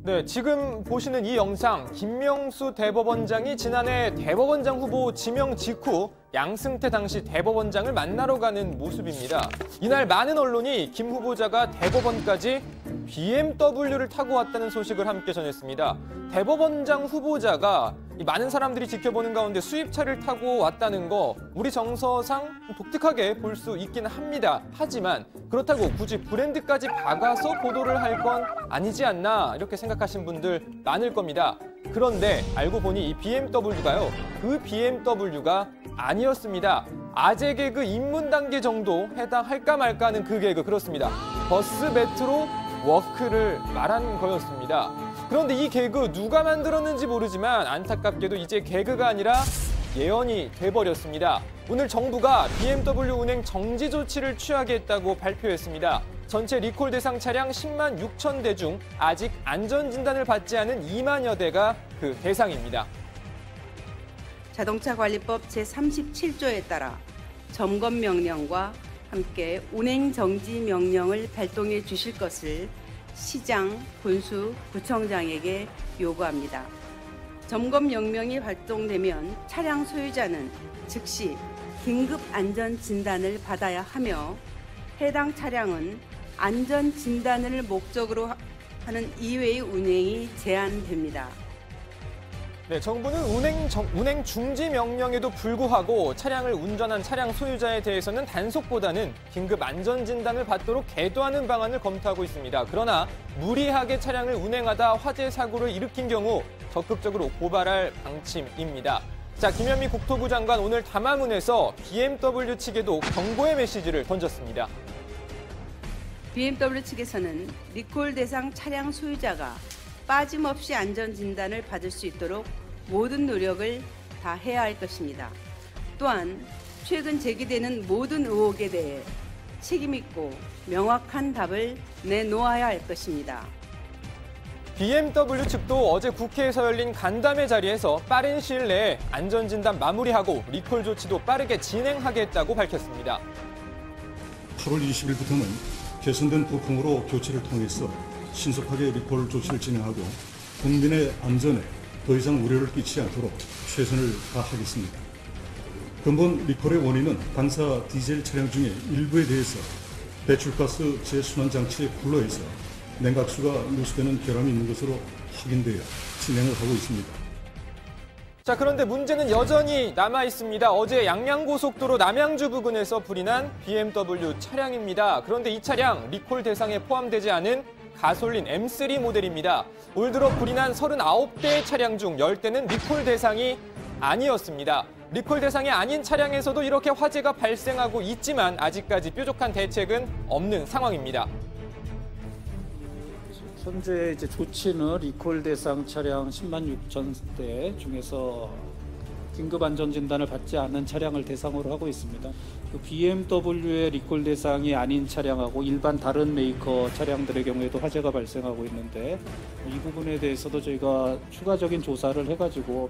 네, 지금 보시는 이 영상, 김명수 대법원장이 지난해 대법원장 후보 지명 직후 양승태 당시 대법원장을 만나러 가는 모습입니다. 이날 많은 언론이 김 후보자가 대법원까지 BMW를 타고 왔다는 소식을 함께 전했습니다. 대법원장 후보자가 많은 사람들이 지켜보는 가운데 수입차를 타고 왔다는 거 우리 정서상 독특하게 볼 수 있긴 합니다. 하지만 그렇다고 굳이 브랜드까지 박아서 보도를 할 건 아니지 않나 이렇게 생각하신 분들 많을 겁니다. 그런데 알고 보니 이 BMW가요. 그 BMW가 아니었습니다. 아재 개그 입문 단계 정도 해당할까 말까 하는 그 개그 그렇습니다. 버스 메트로 워크를 말한 거였습니다. 그런데 이 개그 누가 만들었는지 모르지만 안타깝게도 이제 개그가 아니라 예언이 돼버렸습니다. 오늘 정부가 BMW 운행 정지 조치를 취하겠다고 발표했습니다. 전체 리콜 대상 차량 10만 6천 대 중 아직 안전진단을 받지 않은 2만여 대가 그 대상입니다. 자동차관리법 제37조에 따라 점검 명령과 함께 운행 정지 명령을 발동해 주실 것을 시장, 군수, 구청장에게 요구합니다. 점검 명령이 발동되면 차량 소유자는 즉시 긴급 안전 진단을 받아야 하며 해당 차량은 안전 진단을 목적으로 하는 이외의 운행이 제한됩니다. 네, 정부는 운행 중지 명령에도 불구하고 차량을 운전한 차량 소유자에 대해서는 단속보다는 긴급 안전진단을 받도록 계도하는 방안을 검토하고 있습니다. 그러나 무리하게 차량을 운행하다 화재 사고를 일으킨 경우 적극적으로 고발할 방침입니다. 자, 김현미 국토부 장관 오늘 담화문에서 BMW 측에도 경고의 메시지를 던졌습니다. BMW 측에서는 리콜 대상 차량 소유자가 빠짐없이 안전진단을 받을 수 있도록 모든 노력을 다해야 할 것입니다. 또한 최근 제기되는 모든 의혹에 대해 책임있고 명확한 답을 내놓아야 할 것입니다. BMW 측도 어제 국회에서 열린 간담회 자리에서 빠른 시일 내에 안전진단 마무리하고 리콜 조치도 빠르게 진행하겠다고 밝혔습니다. 8월 20일부터는 개선된 부품으로 교체를 통해서 신속하게 리콜 조치를 진행하고 국민의 안전에 더 이상 우려를 끼치지 않도록 최선을 다하겠습니다. 근본 리콜의 원인은 당사 디젤 차량 중에 일부에 대해서 배출가스 재순환 장치에 불러해서 냉각수가 누수되는 결함이 있는 것으로 확인되어 진행을 하고 있습니다. 자, 그런데 문제는 여전히 남아 있습니다. 어제 양양고속도로 남양주 부근에서 불이 난 BMW 차량입니다. 그런데 이 차량 리콜 대상에 포함되지 않은 가솔린 M3 모델입니다. 올 들어 불이 난 39대의 차량 중 10대는 리콜 대상이 아니었습니다. 리콜 대상이 아닌 차량에서도 이렇게 화재가 발생하고 있지만 아직까지 뾰족한 대책은 없는 상황입니다. 현재 이제 조치는 리콜 대상 차량 10만 6천 대 중에서 긴급 안전 진단을 받지 않는 차량을 대상으로 하고 있습니다. 그 BMW의 리콜 대상이 아닌 차량하고 일반 다른 메이커 차량들의 경우에도 화재가 발생하고 있는데 이 부분에 대해서도 저희가 추가적인 조사를 해가지고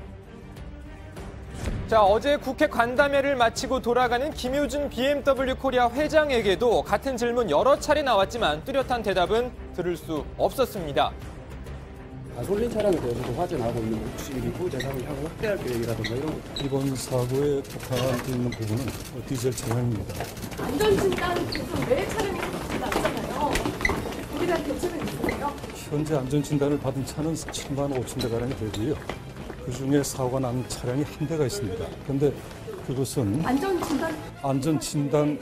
자, 어제 국회 간담회를 마치고 돌아가는 김효준 BMW 코리아 회장에게도 같은 질문 여러 차례 나왔지만 뚜렷한 대답은 들을 수 없었습니다. 가솔린 차량에 대해서도 화재 나고 있는 혹시 리콜 대상을 향후 확대할 계획이라든가 이런 거. 이번 사고에 폭발되어 있는 부분은 디젤 차량입니다. 안전진단 기준 외 차량이 났잖아요. 거기에 대한 대책은 있어요? 현재 안전진단을 받은 차는 7만 5천 대가량이 되고요. 그중에 사고가 난 차량이 한 대가 있습니다. 그런데 그것은 안전진단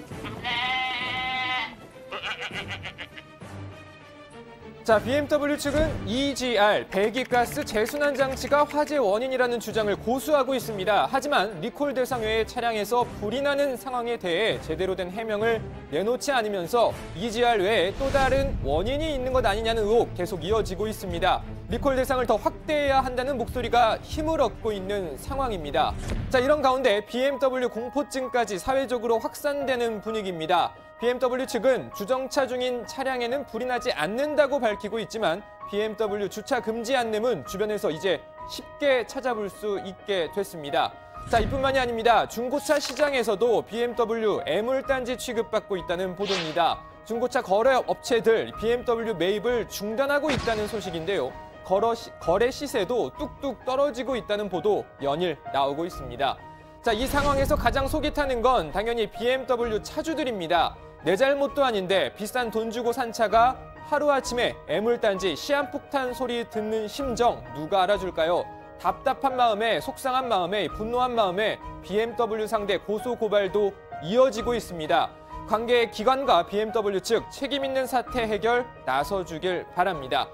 자, BMW 측은 EGR, 배기가스 재순환 장치가 화재 원인이라는 주장을 고수하고 있습니다. 하지만 리콜 대상 외의 차량에서 불이 나는 상황에 대해 제대로 된 해명을 내놓지 않으면서 EGR 외에 또 다른 원인이 있는 것 아니냐는 의혹 계속 이어지고 있습니다. 리콜 대상을 더 확대해야 한다는 목소리가 힘을 얻고 있는 상황입니다. 자, 이런 가운데 BMW 공포증까지 사회적으로 확산되는 분위기입니다. BMW 측은 주정차 중인 차량에는 불이 나지 않는다고 밝히고 있지만 BMW 주차 금지 안내문 주변에서 이제 쉽게 찾아볼 수 있게 됐습니다. 자, 이뿐만이 아닙니다. 중고차 시장에서도 BMW 애물단지 취급받고 있다는 보도입니다. 중고차 거래 업체들 BMW 매입을 중단하고 있다는 소식인데요. 거래 시세도 뚝뚝 떨어지고 있다는 보도 연일 나오고 있습니다. 자, 이 상황에서 가장 속이 타는 건 당연히 BMW 차주들입니다. 내 잘못도 아닌데 비싼 돈 주고 산 차가 하루아침에 애물단지 시한폭탄 소리 듣는 심정 누가 알아줄까요? 답답한 마음에, 속상한 마음에, 분노한 마음에 BMW 상대 고소 고발도 이어지고 있습니다. 관계 기관과 BMW 측 책임 있는 사태 해결 나서주길 바랍니다.